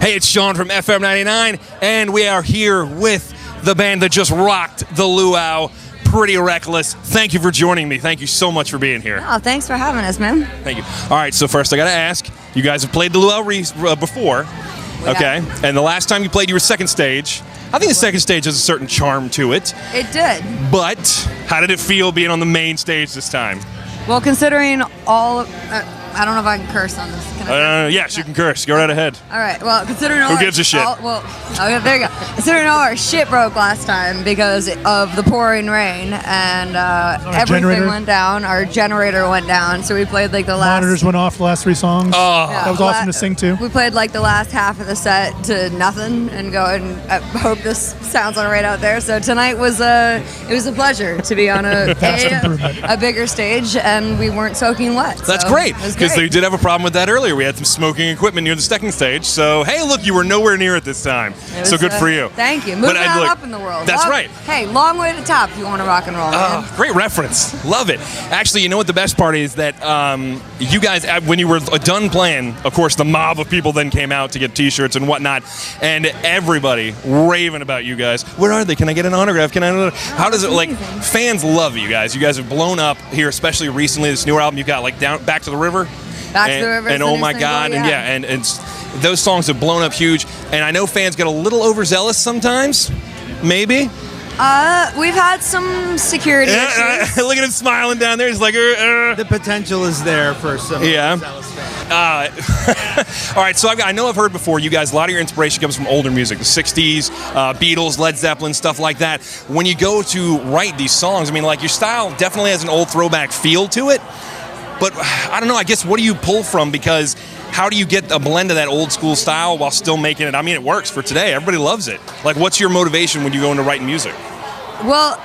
Hey, it's Sean from FM99, and we are here with the band that just rocked the Luau, Pretty Reckless. Thank you for joining me. Thank you so much for being here. Oh, thanks for having us, man. Thank you. All right, so first I got to ask, you guys have played the Luau before, okay? And the last time you played, you were second stage. I think the second stage has a certain charm to it. It did. But how did it feel being on the main stage this time? Well, considering all... I don't know if I can curse on this. Can I yes, you can curse. Go right ahead. All right. Well, considering all Who gives a shit? Okay, there you go. Considering all our shit broke last time because of the pouring rain and everything went down. Our generator went down, so we played like the last... Monitors went off the last 3 songs. Oh. That was awesome to sing to. We played like the last half of the set to nothing and go and I hope this sounds all right out there. So tonight was it was a pleasure to be on a bigger stage and we weren't soaking wet. That's so great. Because they did have a problem with that earlier. We had some smoking equipment near the second stage. So, hey, look, you were nowhere near it this time. So good for you. Thank you. Moving up in the world. That's right. Hey, long way to the top if you want to rock and roll, man. Great reference. Love it. Actually, you know what the best part is? That you guys, when you were done playing, of course, the mob of people then came out to get T-shirts and whatnot. And everybody raving about you guys. Where are they? Can I get an autograph? Can I? How does it, like, fans love you guys. You guys have blown up here, especially recently. This newer album you got, like, Back to the River. Back to the River. And oh my God, and those songs have blown up huge. And I know fans get a little overzealous sometimes, maybe. We've had some security issues. Look at him smiling down there. He's like, The potential is there for some zealous fans. All right, so I know I've heard before, you guys, a lot of your inspiration comes from older music, the 60s, Beatles, Led Zeppelin, stuff like that. When you go to write these songs, I mean, like, your style definitely has an old throwback feel to it. But I don't know, I guess, what do you pull from? Because how do you get a blend of that old school style while still making it? I mean, it works for today. Everybody loves it. Like, what's your motivation when you go into writing music? Well,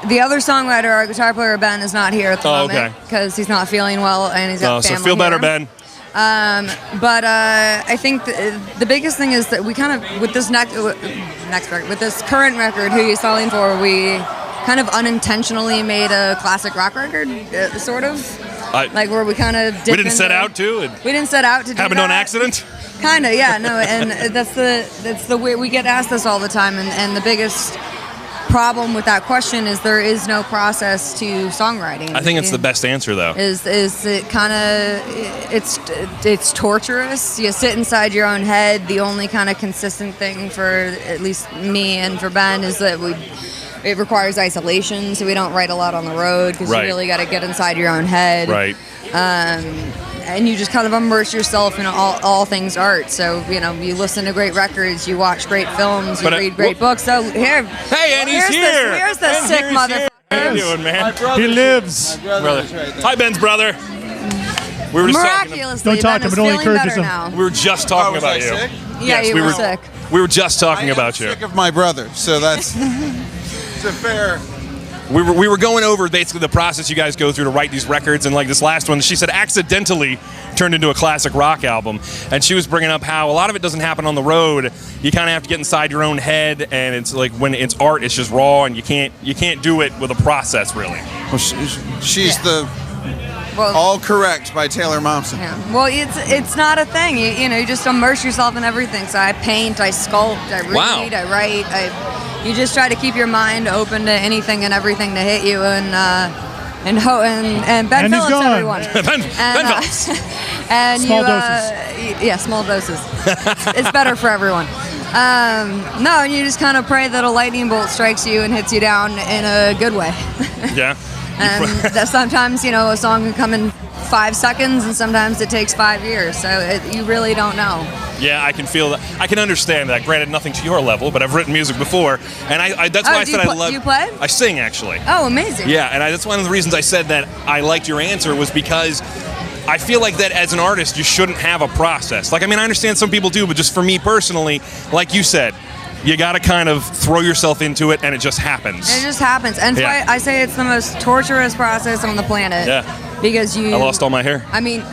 the other songwriter, our guitar player, Ben, is not here at the moment because he's not feeling well and he's got family so feel better, here. Ben. But I think the biggest thing is that we kind of, with this with this current record, Who You Selling For, we kind of unintentionally made a classic rock record, sort of. Like where we kind of we didn't set out to. We didn't set out to do that. Happened on accident. Kind of, yeah, no, and that's the way we get asked this all the time, and the biggest problem with that question is there is no process to songwriting. I think it's the best answer, though. Is it kind of it's torturous. You sit inside your own head. The only kind of consistent thing for at least me and for Ben is that it requires isolation, so we don't write a lot on the road because you really got to get inside your own head. Right. And you just kind of immerse yourself in all things art. So, you know, you listen to great records, you watch great films, you read great books. So here, hey, and he's here. Here's the sick motherfucker. How you doing, man? He lives. Brother. Hi, Ben's brother. We were just miraculously, don't talk to him. It only encourages him. now. We were just talking about you. Sick? Yeah, you were sick. We were just talking about you. I'm sick of my brother, so that's it's a fair. We were going over basically the process you guys go through to write these records, and like this last one, she said accidentally turned into a classic rock album, and she was bringing up how a lot of it doesn't happen on the road. You kind of have to get inside your own head, and it's like when it's art, it's just raw, and you can't do it with a process really. Well, she's the all correct by Taylor Momsen. Yeah. Well, it's not a thing. You know, you just immerse yourself in everything. So I paint, I sculpt, I read, I write. You just try to keep your mind open to anything and everything to hit you, and Ben Phillips, everyone. Ben Phillips. And small doses. Yeah, small doses. It's better for everyone. No, and you just kind of pray that a lightning bolt strikes you and hits you down in a good way. Yeah. And that sometimes, you know, a song can come in 5 seconds, and sometimes it takes 5 years. So you really don't know. Yeah, I can feel that. I can understand that. Granted, nothing to your level, but I've written music before, and that's why I said I love. You play? I sing, actually. Oh, amazing. Yeah, and that's one of the reasons I said that I liked your answer was because I feel like that as an artist, you shouldn't have a process. Like, I mean, I understand some people do, but just for me personally, like you said, you got to kind of throw yourself into it, and it just happens. It just happens, and that's why I say it's the most torturous process on the planet. Yeah. Because I lost all my hair. I mean,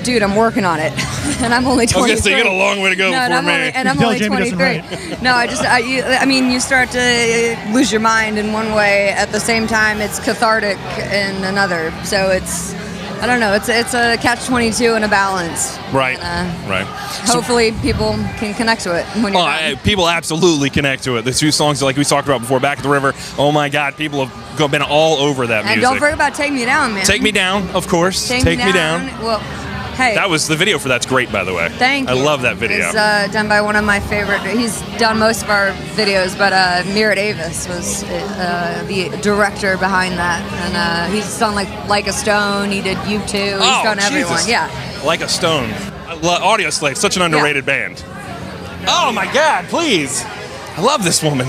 dude, I'm working on it, and I'm only 23. I was gonna say you got a long way to go before me. I'm only 23. No, I mean, you start to lose your mind in one way. At the same time, it's cathartic in another. So it's I don't know. It's a catch-22 and a balance. Right. Right. Hopefully, people can connect to it when you're done. People absolutely connect to it. The two songs, like we talked about before, "Back at the River." Oh my God, people have been all over that music. And don't forget about "Take Me Down," man. "Take Me Down," of course. Take Me Down. Well, hey. That was the video for that's great, by the way. Thank you. I love that video. It's done by one of my favorite. He's done most of our videos, but Mira Davis was the director behind that, and he's done like a Stone. He did U2. He's done everyone. Jesus. Yeah. Like a Stone. Audio Slave, such an underrated band. Oh my God, please. I love this woman.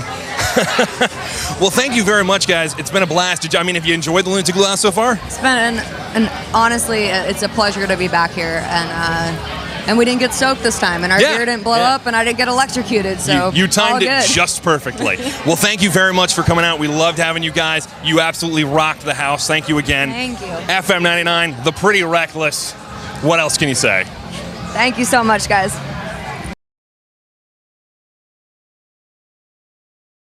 Well, thank you very much, guys. It's been a blast. Have you enjoyed the Lunatic Luau so far? It's been honestly, it's a pleasure to be back here, and we didn't get soaked this time, and our gear didn't blow up, and I didn't get electrocuted. So you timed all it good. just perfectly. Well, thank you very much for coming out. We loved having you guys. You absolutely rocked the house. Thank you again. Thank you. FM99, the Pretty Reckless. What else can you say? Thank you so much, guys.